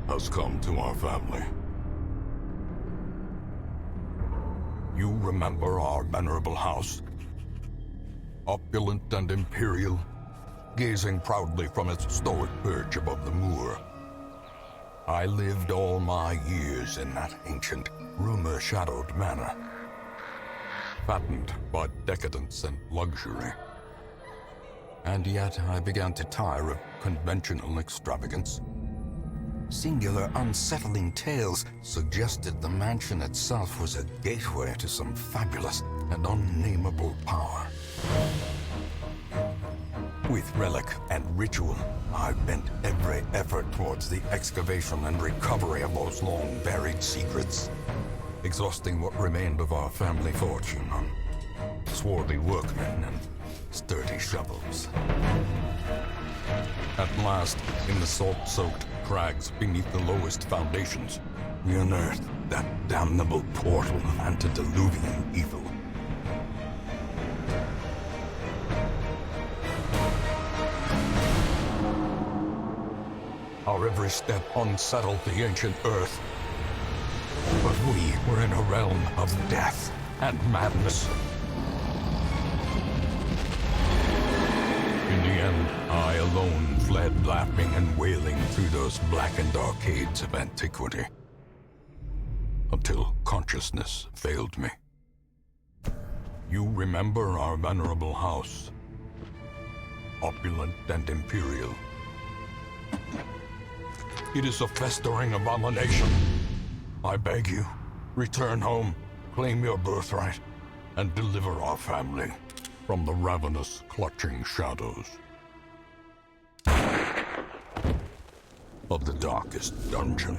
has come to our family. You remember our venerable house? Opulent and imperial, gazing proudly from its stoic perch above the moor. I lived all my years in that ancient, rumor-shadowed manor, fattened by decadence and luxury. And yet I began to tire of conventional extravagance. Singular, unsettling tales suggested the mansion itself was a gateway to some fabulous and unnameable power. With relic and ritual, I bent every effort towards the excavation and recovery of those long-buried secrets, exhausting what remained of our family fortune on swarthy workmen and sturdy shovels. At last, in the salt-soaked crags beneath the lowest foundations, we unearthed that damnable portal of antediluvian evil. Our every step unsettled the ancient earth. But we were in a realm of death and madness. In the end, I alone fled laughing and wailing through those blackened arcades of antiquity, until consciousness failed me. You remember our venerable house, opulent and imperial. It is a festering abomination. I beg you, return home, claim your birthright, and deliver our family from the ravenous, clutching shadows of the darkest dungeon.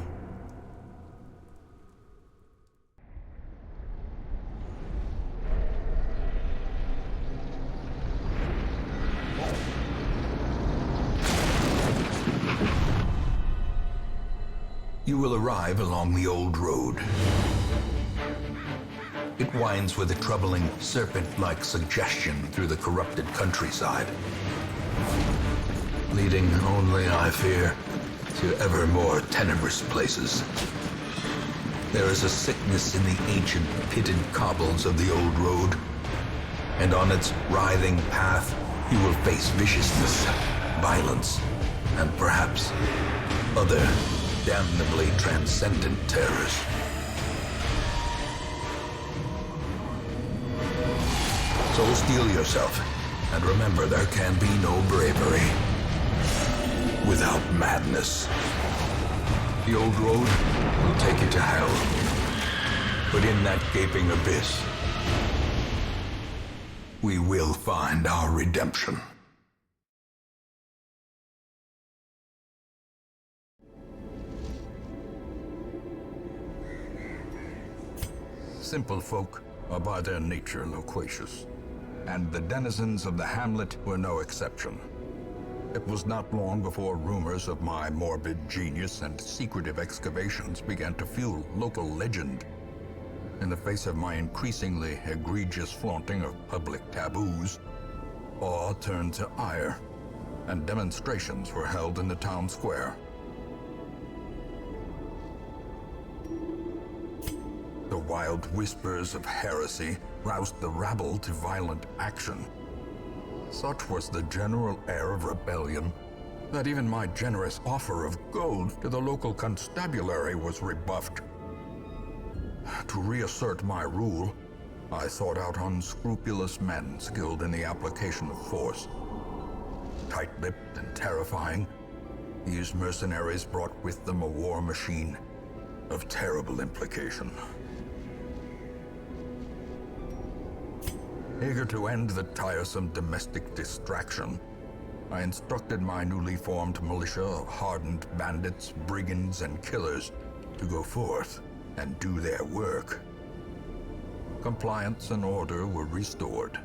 You will arrive along the old road. It winds with a troubling, serpent-like suggestion through the corrupted countryside, leading only, I fear, to ever more tenebrous places. There is a sickness in the ancient pitted cobbles of the old road, and on its writhing path you will face viciousness, violence, and perhaps other damnably transcendent terrors. So steel yourself, and remember there can be no bravery without madness. The old road will take you to hell, but in that gaping abyss, we will find our redemption. Simple folk are by their nature loquacious, and the denizens of the hamlet were no exception. It was not long before rumors of my morbid genius and secretive excavations began to fuel local legend. In the face of my increasingly egregious flaunting of public taboos, awe turned to ire, and demonstrations were held in the town square. The wild whispers of heresy roused the rabble to violent action. Such was the general air of rebellion that even my generous offer of gold to the local constabulary was rebuffed. To reassert my rule, I sought out unscrupulous men skilled in the application of force. Tight-lipped and terrifying, these mercenaries brought with them a war machine of terrible implication. Eager to end the tiresome domestic distraction, I instructed my newly formed militia of hardened bandits, brigands, and killers to go forth and do their work. Compliance and order were restored,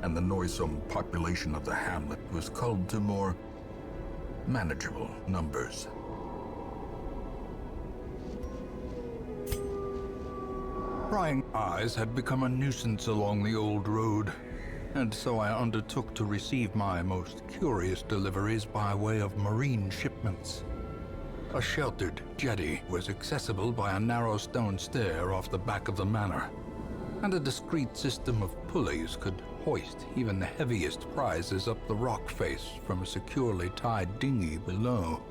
and the noisome population of the hamlet was culled to more manageable numbers. Prying eyes had become a nuisance along the old road, and so I undertook to receive my most curious deliveries by way of marine shipments. A sheltered jetty was accessible by a narrow stone stair off the back of the manor, and a discreet system of pulleys could hoist even the heaviest prizes up the rock face from a securely tied dinghy below.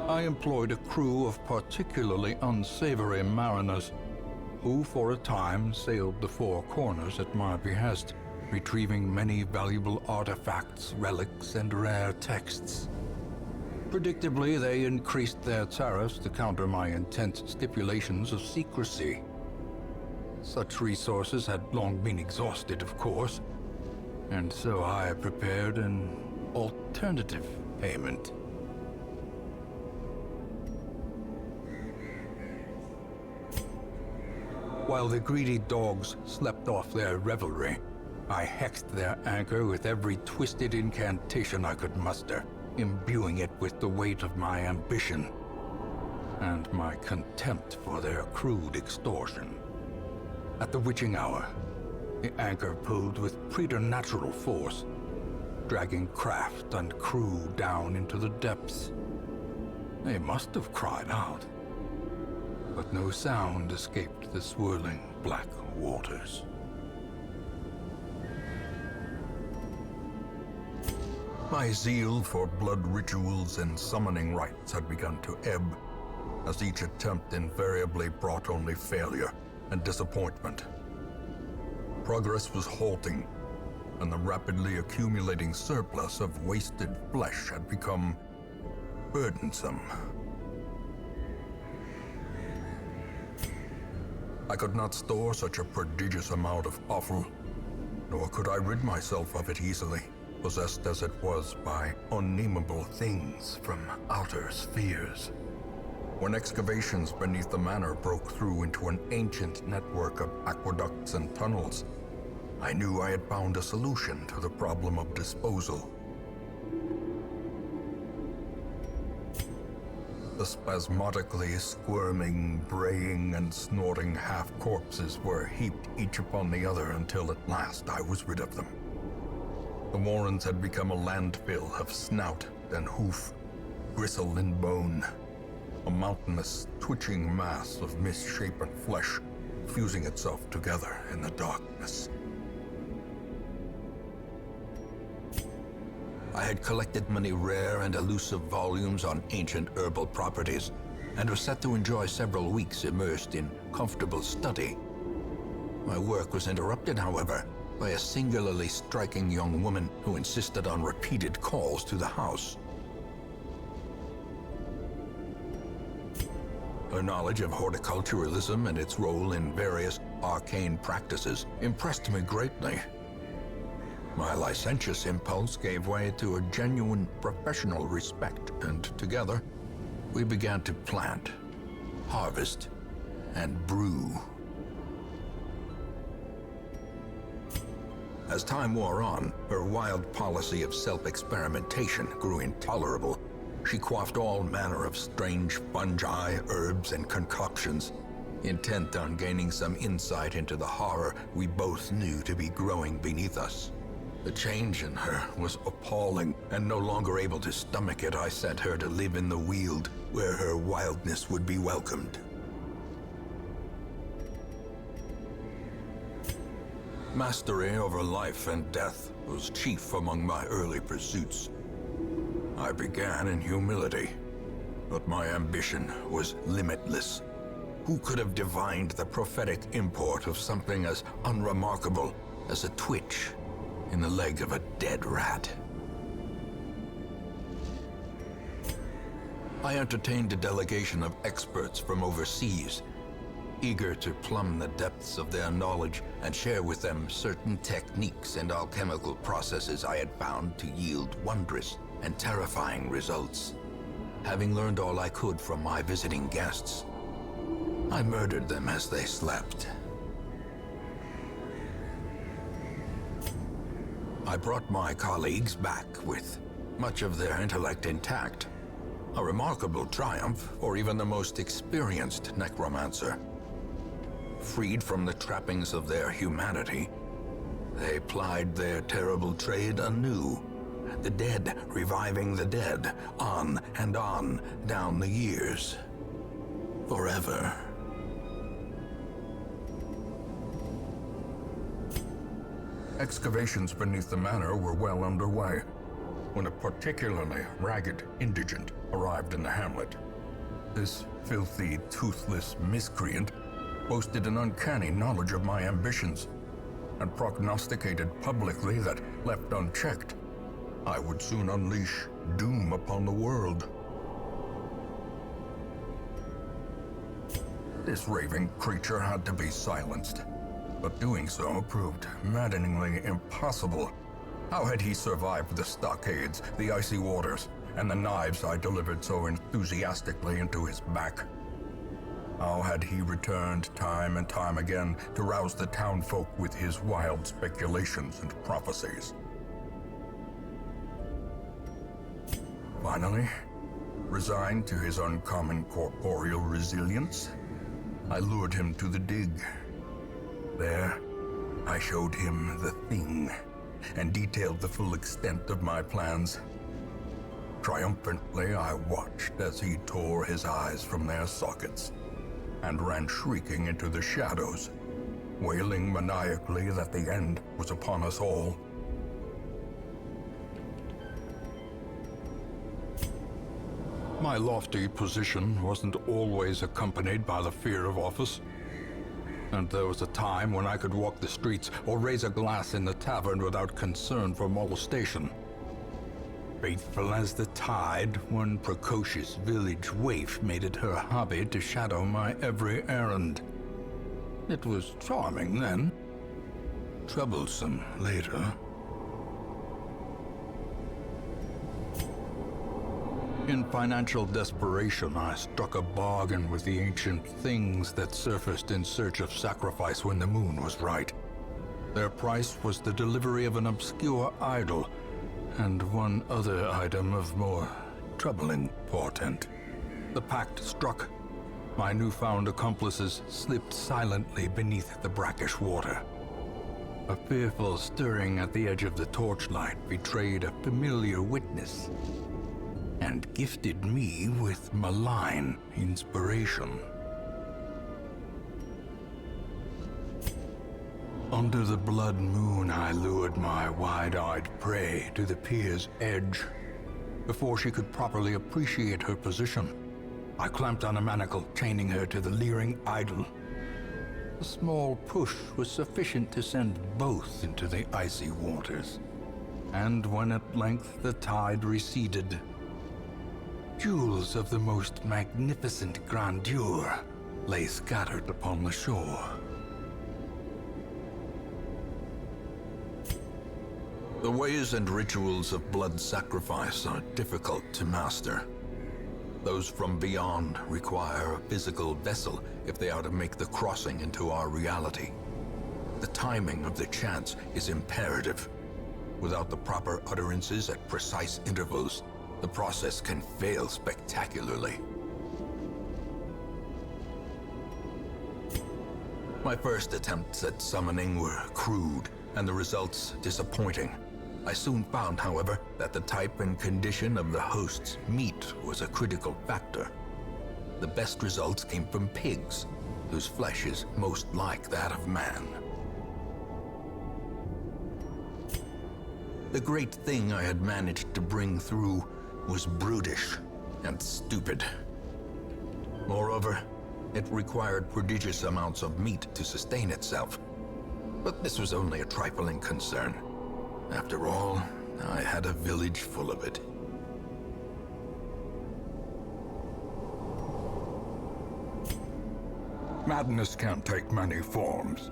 I employed a crew of particularly unsavory mariners, who for a time sailed the four corners at my behest, retrieving many valuable artifacts, relics, and rare texts. Predictably, they increased their tariffs to counter my intense stipulations of secrecy. Such resources had long been exhausted, of course, and so I prepared an alternative payment. While the greedy dogs slept off their revelry, I hexed their anchor with every twisted incantation I could muster, imbuing it with the weight of my ambition and my contempt for their crude extortion. At the witching hour, the anchor pulled with preternatural force, dragging craft and crew down into the depths. They must have cried out, but no sound escaped the swirling black waters. My zeal for blood rituals and summoning rites had begun to ebb, as each attempt invariably brought only failure and disappointment. Progress was halting, and the rapidly accumulating surplus of wasted flesh had become burdensome. I could not store such a prodigious amount of offal, nor could I rid myself of it easily, possessed as it was by unnameable things from outer spheres. When excavations beneath the manor broke through into an ancient network of aqueducts and tunnels, I knew I had found a solution to the problem of disposal. The spasmodically squirming, braying, and snorting half-corpses were heaped each upon the other until at last I was rid of them. The warrens had become a landfill of snout and hoof, gristle and bone, a mountainous, twitching mass of misshapen flesh fusing itself together in the darkness. I had collected many rare and elusive volumes on ancient herbal properties, and was set to enjoy several weeks immersed in comfortable study. My work was interrupted, however, by a singularly striking young woman who insisted on repeated calls to the house. Her knowledge of horticulturalism and its role in various arcane practices impressed me greatly. My licentious impulse gave way to a genuine professional respect, and together we began to plant, harvest, and brew. As time wore on, her wild policy of self-experimentation grew intolerable. She quaffed all manner of strange fungi, herbs, and concoctions, intent on gaining some insight into the horror we both knew to be growing beneath us. The change in her was appalling, and no longer able to stomach it, I sent her to live in the Weald, where her wildness would be welcomed. Mastery over life and death was chief among my early pursuits. I began in humility, but my ambition was limitless. Who could have divined the prophetic import of something as unremarkable as a twitch in the leg of a dead rat? I entertained a delegation of experts from overseas, eager to plumb the depths of their knowledge and share with them certain techniques and alchemical processes I had found to yield wondrous and terrifying results. Having learned all I could from my visiting guests, I murdered them as they slept. I brought my colleagues back with much of their intellect intact, a remarkable triumph for even the most experienced necromancer. Freed from the trappings of their humanity, they plied their terrible trade anew the dead reviving the dead, on and on down the years. Forever. Excavations beneath the manor were well underway when a particularly ragged indigent arrived in the hamlet. This filthy, toothless miscreant boasted an uncanny knowledge of my ambitions and prognosticated publicly that, left unchecked, I would soon unleash doom upon the world. This raving creature had to be silenced, but doing so proved maddeningly impossible. How had he survived the stockades, the icy waters, and the knives I delivered so enthusiastically into his back? How had he returned time and time again to rouse the townfolk with his wild speculations and prophecies? Finally, resigned to his uncommon corporeal resilience, I lured him to the dig. There, I showed him the thing and detailed the full extent of my plans. Triumphantly, I watched as he tore his eyes from their sockets and ran shrieking into the shadows, wailing maniacally that the end was upon us all. My lofty position wasn't always accompanied by the fear of office, and there was a time when I could walk the streets or raise a glass in the tavern without concern for molestation. Faithful as the tide, one precocious village waif made it her hobby to shadow my every errand. It was charming then, troublesome later. In financial desperation, I struck a bargain with the ancient things that surfaced in search of sacrifice when the moon was right. Their price was the delivery of an obscure idol, and one other item of more troubling portent. The pact struck. My newfound accomplices slipped silently beneath the brackish water. A fearful stirring at the edge of the torchlight betrayed a familiar witness, and gifted me with malign inspiration. Under the blood moon, I lured my wide-eyed prey to the pier's edge. Before she could properly appreciate her position, I clamped on a manacle, chaining her to the leering idol. A small push was sufficient to send both into the icy waters. And when at length the tide receded, jewels of the most magnificent grandeur lay scattered upon the shore. The ways and rituals of blood sacrifice are difficult to master. Those from beyond require a physical vessel if they are to make the crossing into our reality. The timing of the chants is imperative. Without the proper utterances at precise intervals, the process can fail spectacularly. My first attempts at summoning were crude, and the results disappointing. I soon found, however, that the type and condition of the host's meat was a critical factor. The best results came from pigs, whose flesh is most like that of man. The great thing I had managed to bring through was brutish and stupid. Moreover, it required prodigious amounts of meat to sustain itself. But this was only a trifling concern. After all, I had a village full of it. Madness can take many forms,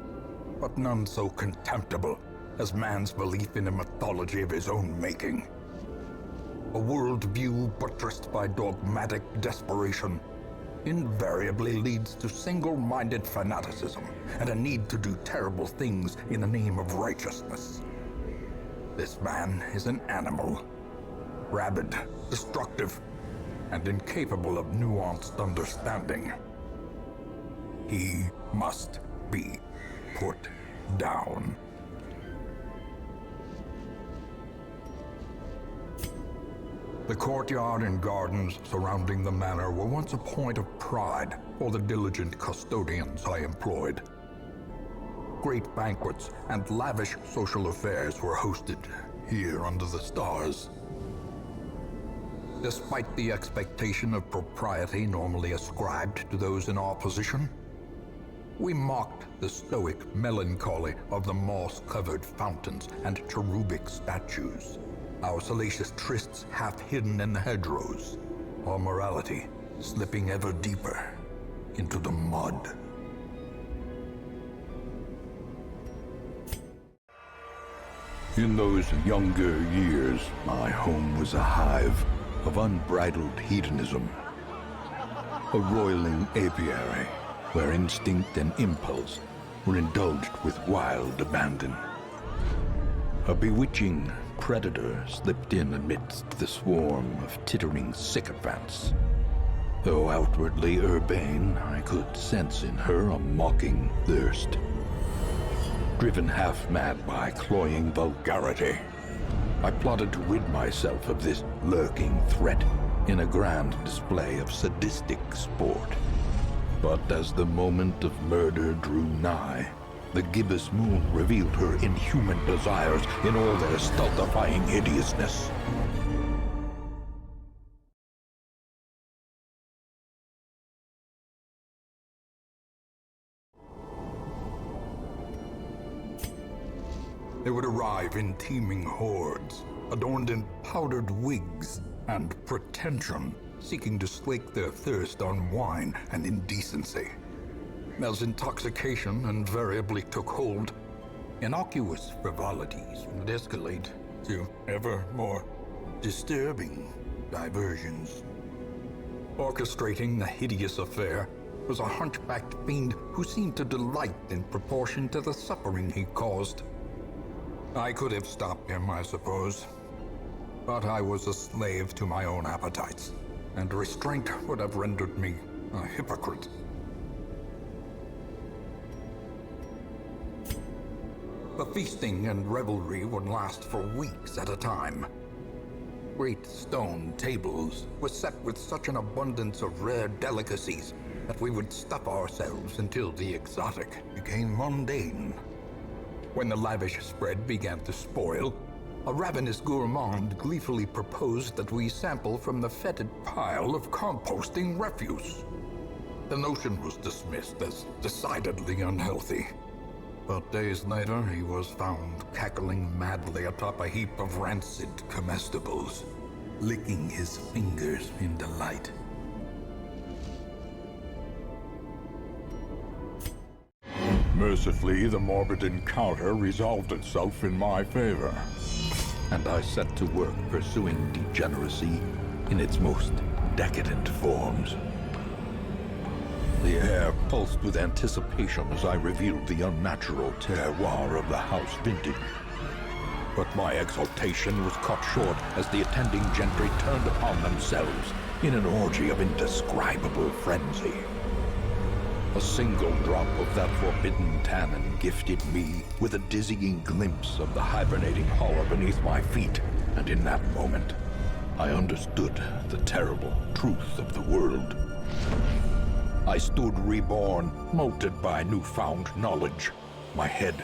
but none so contemptible as man's belief in a mythology of his own making. A worldview buttressed by dogmatic desperation invariably leads to single-minded fanaticism and a need to do terrible things in the name of righteousness. This man is an animal, rabid, destructive, and incapable of nuanced understanding. He must be put down. The courtyard and gardens surrounding the manor were once a point of pride for the diligent custodians I employed. Great banquets and lavish social affairs were hosted here under the stars. Despite the expectation of propriety normally ascribed to those in our position, we mocked the stoic melancholy of the moss-covered fountains and cherubic statues, our salacious trysts half hidden in the hedgerows, our morality slipping ever deeper into the mud. In those younger years, my home was a hive of unbridled hedonism, a roiling apiary where instinct and impulse were indulged with wild abandon. A bewitching predator slipped in amidst the swarm of tittering sycophants. Though outwardly urbane, I could sense in her a mocking thirst. Driven half-mad by cloying vulgarity, I plotted to rid myself of this lurking threat in a grand display of sadistic sport. But as the moment of murder drew nigh, the gibbous moon revealed her inhuman desires in all their stultifying hideousness. They would arrive in teeming hordes, adorned in powdered wigs and pretension, seeking to slake their thirst on wine and indecency. As intoxication invariably took hold, innocuous frivolities would escalate to ever more disturbing diversions. Orchestrating the hideous affair was a hunchbacked fiend who seemed to delight in proportion to the suffering he caused. I could have stopped him, I suppose, but I was a slave to my own appetites, and restraint would have rendered me a hypocrite. The feasting and revelry would last for weeks at a time. Great stone tables were set with such an abundance of rare delicacies that we would stuff ourselves until the exotic became mundane. When the lavish spread began to spoil, a ravenous gourmand gleefully proposed that we sample from the fetid pile of composting refuse. The notion was dismissed as decidedly unhealthy. But days later, he was found cackling madly atop a heap of rancid comestibles, licking his fingers in delight. Mercifully, the morbid encounter resolved itself in my favor, and I set to work pursuing degeneracy in its most decadent forms. The air pulsed with anticipation as I revealed the unnatural terroir of the house vintage. But my exultation was cut short as the attending gentry turned upon themselves in an orgy of indescribable frenzy. A single drop of that forbidden tannin gifted me with a dizzying glimpse of the hibernating horror beneath my feet, and in that moment, I understood the terrible truth of the world. I stood reborn, molded by newfound knowledge, my head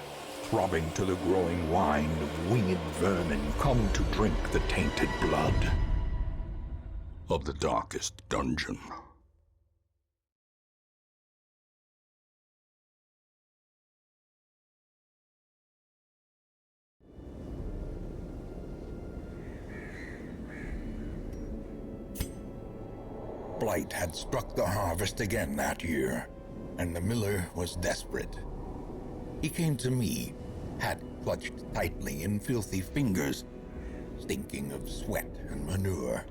throbbing to the growing wine of winged vermin come to drink the tainted blood of the darkest dungeon. Blight had struck the harvest again that year, and the miller was desperate. He came to me, hat clutched tightly in filthy fingers, stinking of sweat and manure.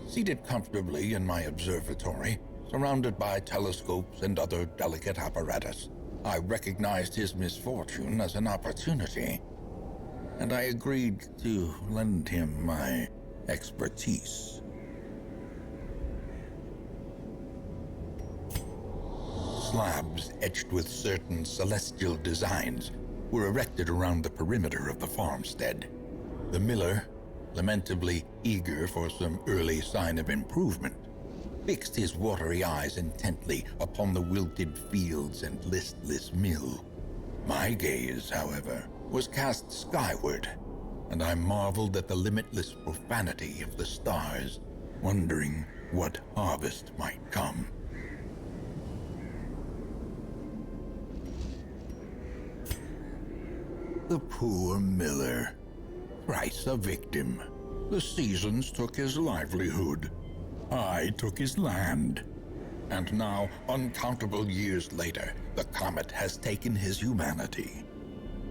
Seated comfortably in my observatory, surrounded by telescopes and other delicate apparatus, I recognized his misfortune as an opportunity, and I agreed to lend him my expertise. Slabs etched with certain celestial designs were erected around the perimeter of the farmstead. The miller lamentably eager for some early sign of improvement, fixed his watery eyes intently upon the wilted fields and listless mill. My gaze, however, was cast skyward, and I marveled at the limitless profanity of the stars, wondering what harvest might come. The poor miller, thrice a victim. The seasons took his livelihood. I took his land. And now, uncountable years later, the comet has taken his humanity.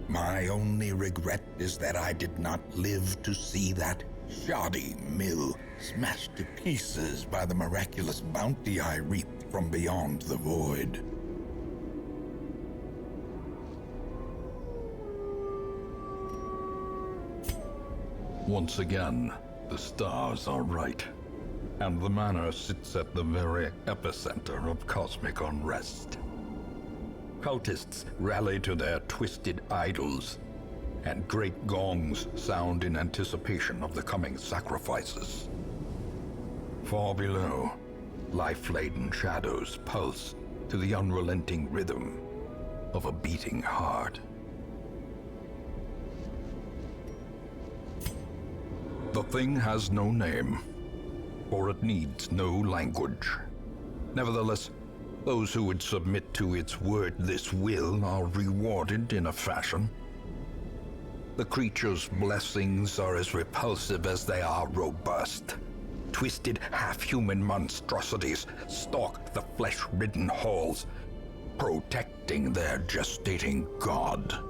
My only regret is that I did not live to see that shoddy mill smashed to pieces by the miraculous bounty I reaped from beyond the void. Once again, the stars are right, and the manor sits at the very epicenter of cosmic unrest. Cultists rally to their twisted idols, and great gongs sound in anticipation of the coming sacrifices. Far below, life-laden shadows pulse to the unrelenting rhythm of a beating heart. The thing has no name, for it needs no language. Nevertheless, those who would submit to its wordless will are rewarded in a fashion. The creature's blessings are as repulsive as they are robust. Twisted, half-human monstrosities stalk the flesh-ridden halls, protecting their gestating god.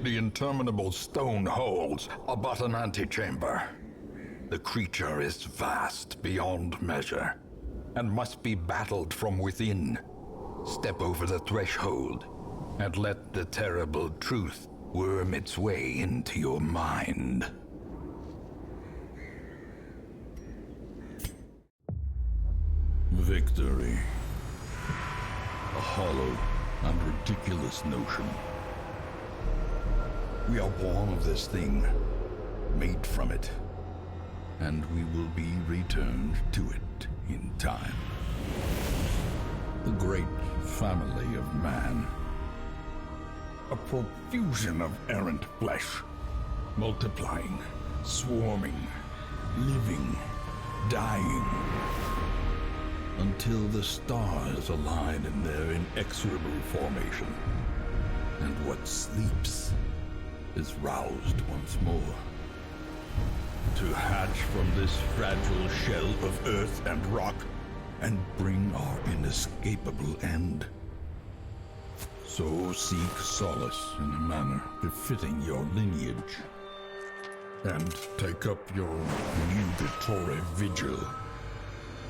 The interminable stone holds are but an antechamber. The creature is vast beyond measure, and must be battled from within. Step over the threshold, and let the terrible truth worm its way into your mind. Victory. A hollow and ridiculous notion. We are born of this thing, made from it, and we will be returned to it in time. The great family of man. A profusion of errant flesh, multiplying, swarming, living, dying, until the stars align in their inexorable formation, and what sleeps is roused once more, to hatch from this fragile shell of earth and rock and bring our inescapable end. So seek solace in a manner befitting your lineage, and take up your nugatory vigil,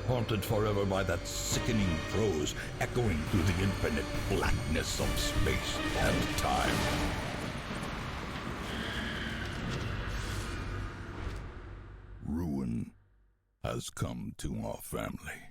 haunted forever by that sickening prose echoing through the infinite blackness of space and time. Ruin has come to our family.